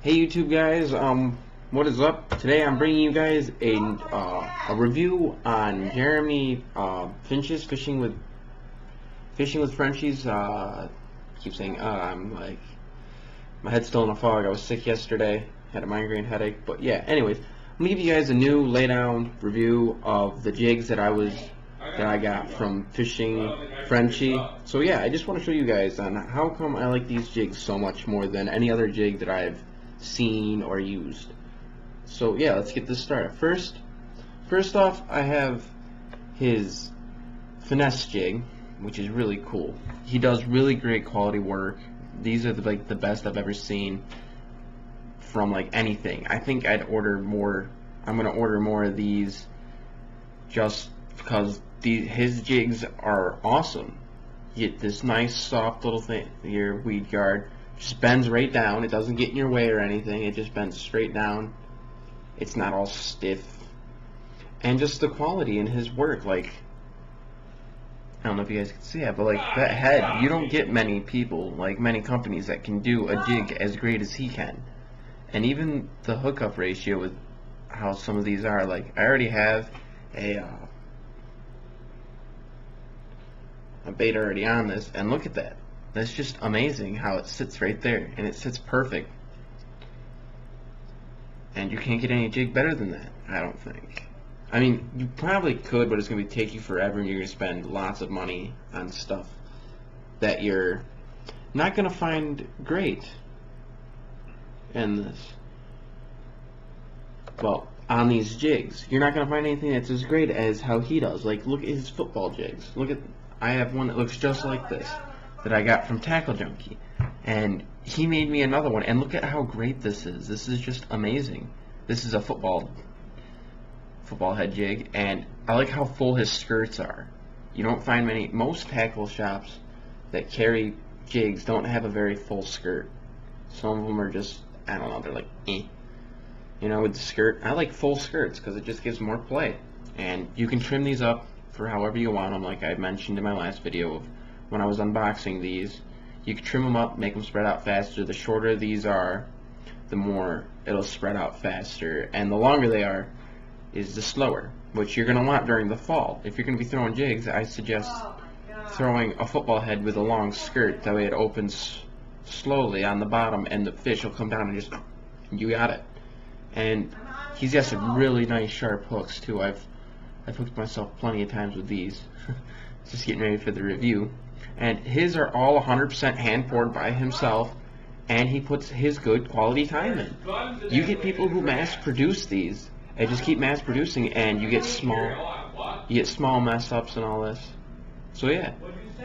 Hey YouTube guys, what is up? Today I'm bringing you guys a review on Jeremy Finch's fishing with Frenchies. Keep saying I'm like my head's still in a fog. I was sick yesterday, had a migraine headache, but yeah. Anyways, I'm gonna give you guys a new laydown review of the jigs that I got from fishing Frenchy. So yeah, I just want to show you guys on how come I like these jigs so much more than any other jig that I've seen or used. So yeah, let's get this started. First off, I have his finesse jig, which is really cool. He does really great quality work. These are the best I've ever seen from like anything. I think I'd order more. I'm gonna order more of these just because his jigs are awesome. You get this nice soft little thing, your weed guard. Just bends right down. It doesn't get in your way or anything. It just bends straight down. It's not all stiff. And just the quality in his work, like, I don't know if you guys can see it, but like that head, you don't get many people, like many companies that can do a jig as great as he can. And even the hookup ratio with how some of these are, like I already have a bait already on this, and look at that. That's just amazing how it sits right there, and it sits perfect. And you can't get any jig better than that, I don't think. I mean, you probably could, but it's going to take you forever, and you're going to spend lots of money on stuff that you're not going to find great in this. Well, on these jigs, you're not going to find anything that's as great as how he does. Like, look at his football jigs. I have one that looks just like this that I got from Tackle Junkie, and he made me another one, and look at how great this is. This is just amazing. This is a football head jig, and I like how full his skirts are. You don't find most tackle shops that carry jigs don't have a very full skirt. Some of them are just, I don't know, they're like eh. You know, with the skirt, I like full skirts because it just gives more play, and you can trim these up for however you want them, like I mentioned in my last video of when I was unboxing these. You can trim them up, make them spread out faster. The shorter these are, the more it'll spread out faster, and the longer they are is the slower, which you're going to want during the fall. If you're going to be throwing jigs, I suggest throwing a football head with a long skirt. That way it opens slowly on the bottom and the fish will come down and just, you got it. And he's got some really nice sharp hooks too. I've hooked myself plenty of times with these. Just getting ready for the review. And his are all 100% hand poured by himself, and he puts his good quality time in. You get people who mass produce these and just keep mass producing, and you get small mess ups and all this. So yeah,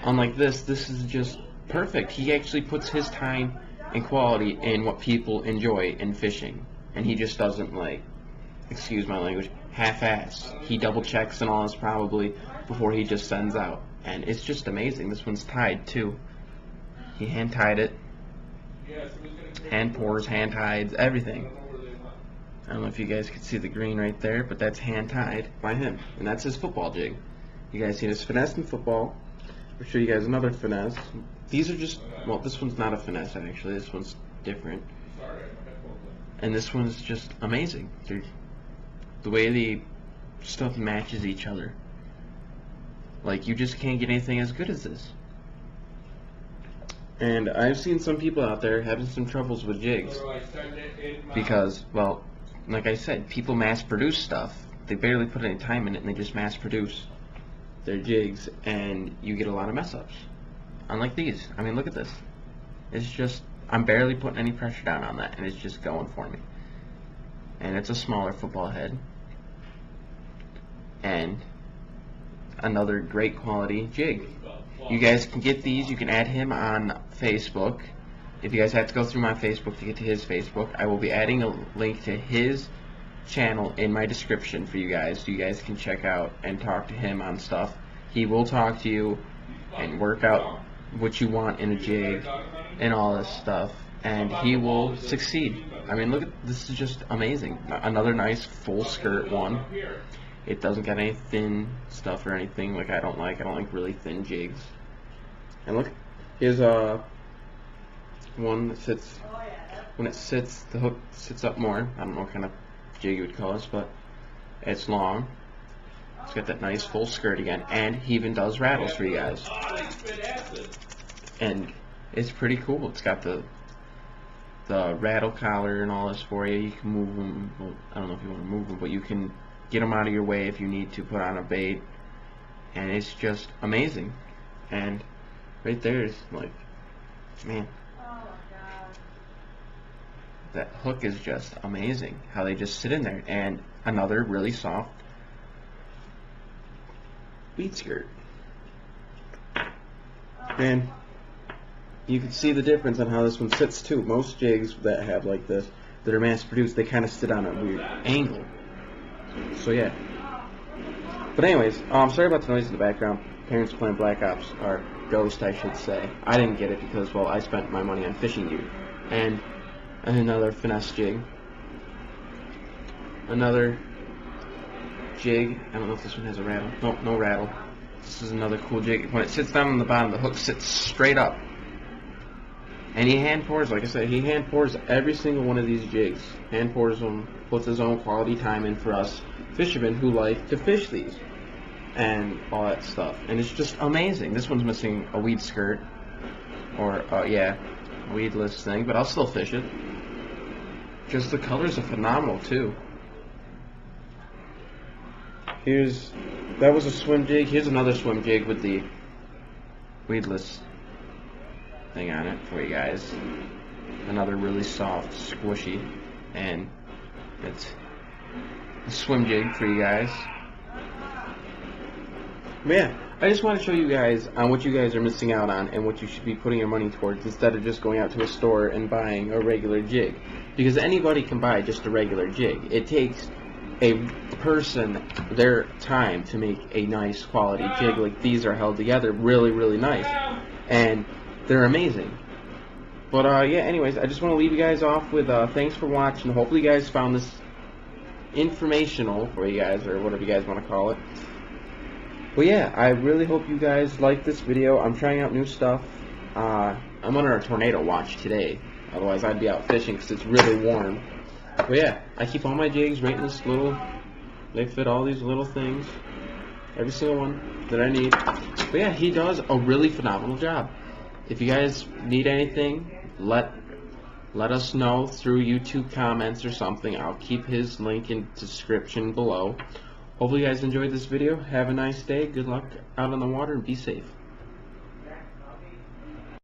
unlike this is just perfect. He actually puts his time and quality in what people enjoy in fishing, and he just doesn't, like, excuse my language, half-ass. He double checks and all this probably before he just sends out, and it's just amazing. This one's tied too. He hand tied it, hand pours, hand tides, everything. I don't know if you guys could see the green right there, but that's hand tied by him, and that's his football jig. You guys see this finesse in football. I'll show you guys another finesse. These are just, well, this one's not a finesse actually. This one's different, and this one's just amazing. The way the stuff matches each other. Like, you just can't get anything as good as this. And I've seen some people out there having some troubles with jigs because, well, like I said, people mass produce stuff. They barely put any time in it, and they just mass produce their jigs, and you get a lot of mess ups. Unlike these. I mean, look at this. It's just, I'm barely putting any pressure down on that, and it's just going for me. And it's a smaller football head, and another great quality jig. You guys can get these. You can add him on Facebook. If you guys have to go through my Facebook to get to his Facebook, I will be adding a link to his channel in my description for you guys, so you guys can check out and talk to him on stuff. He will talk to you and work out what you want in a jig and all this stuff, and he will succeed. I mean, look at this, is just amazing. Another nice full skirt one. It doesn't get any thin stuff or anything like I don't like really thin jigs. And look, here's one that sits when it sits, the hook sits up more. I don't know what kind of jig you would call this, but it's long. It's got that nice full skirt again, and he even does rattles for you guys. And it's pretty cool. It's got the rattle collar and all this for you. You can move them. Well, I don't know if you want to move them, but you can get them out of your way if you need to put on a bait. And it's just amazing. And right there is like, man, that hook is just amazing. How they just sit in there. And another really soft weed skirt. And you can see the difference on how this one sits too. Most jigs that have like this, that are mass produced, they kind of sit on a weird angle. So yeah. But anyways, sorry about the noise in the background. Parents playing Black Ops, or Ghost I should say. I didn't get it because, well, I spent my money on fishing gear. And another finesse jig. Another jig. I don't know if this one has a rattle. Nope, no rattle. This is another cool jig. When it sits down on the bottom, the hook sits straight up. And he hand pours, like I said, he hand pours every single one of these jigs. Hand pours them, puts his own quality time in for us fishermen who like to fish these. And all that stuff. And it's just amazing. This one's missing a weed skirt. Or, yeah, a weedless thing, but I'll still fish it. Just the colors are phenomenal, too. That was a swim jig. Here's another swim jig with the weedless thing on it for you guys. Another really soft, squishy, and it's a swim jig for you guys. But yeah, I just want to show you guys on what you guys are missing out on and what you should be putting your money towards instead of just going out to a store and buying a regular jig. Because anybody can buy just a regular jig. It takes a person their time to make a nice quality jig. Like these are held together really, really nice. And they're amazing. But yeah, anyways, I just want to leave you guys off with thanks for watching. Hopefully you guys found this informational for you guys, or whatever you guys want to call it. But yeah, I really hope you guys like this video. I'm trying out new stuff. I'm under a tornado watch today. Otherwise I'd be out fishing because it's really warm. But yeah, I keep all my jigs right in this little, they fit all these little things. Every single one that I need. But yeah, he does a really phenomenal job. If you guys need anything, let us know through YouTube comments or something. I'll keep his link in the description below. Hopefully you guys enjoyed this video. Have a nice day. Good luck out on the water and be safe.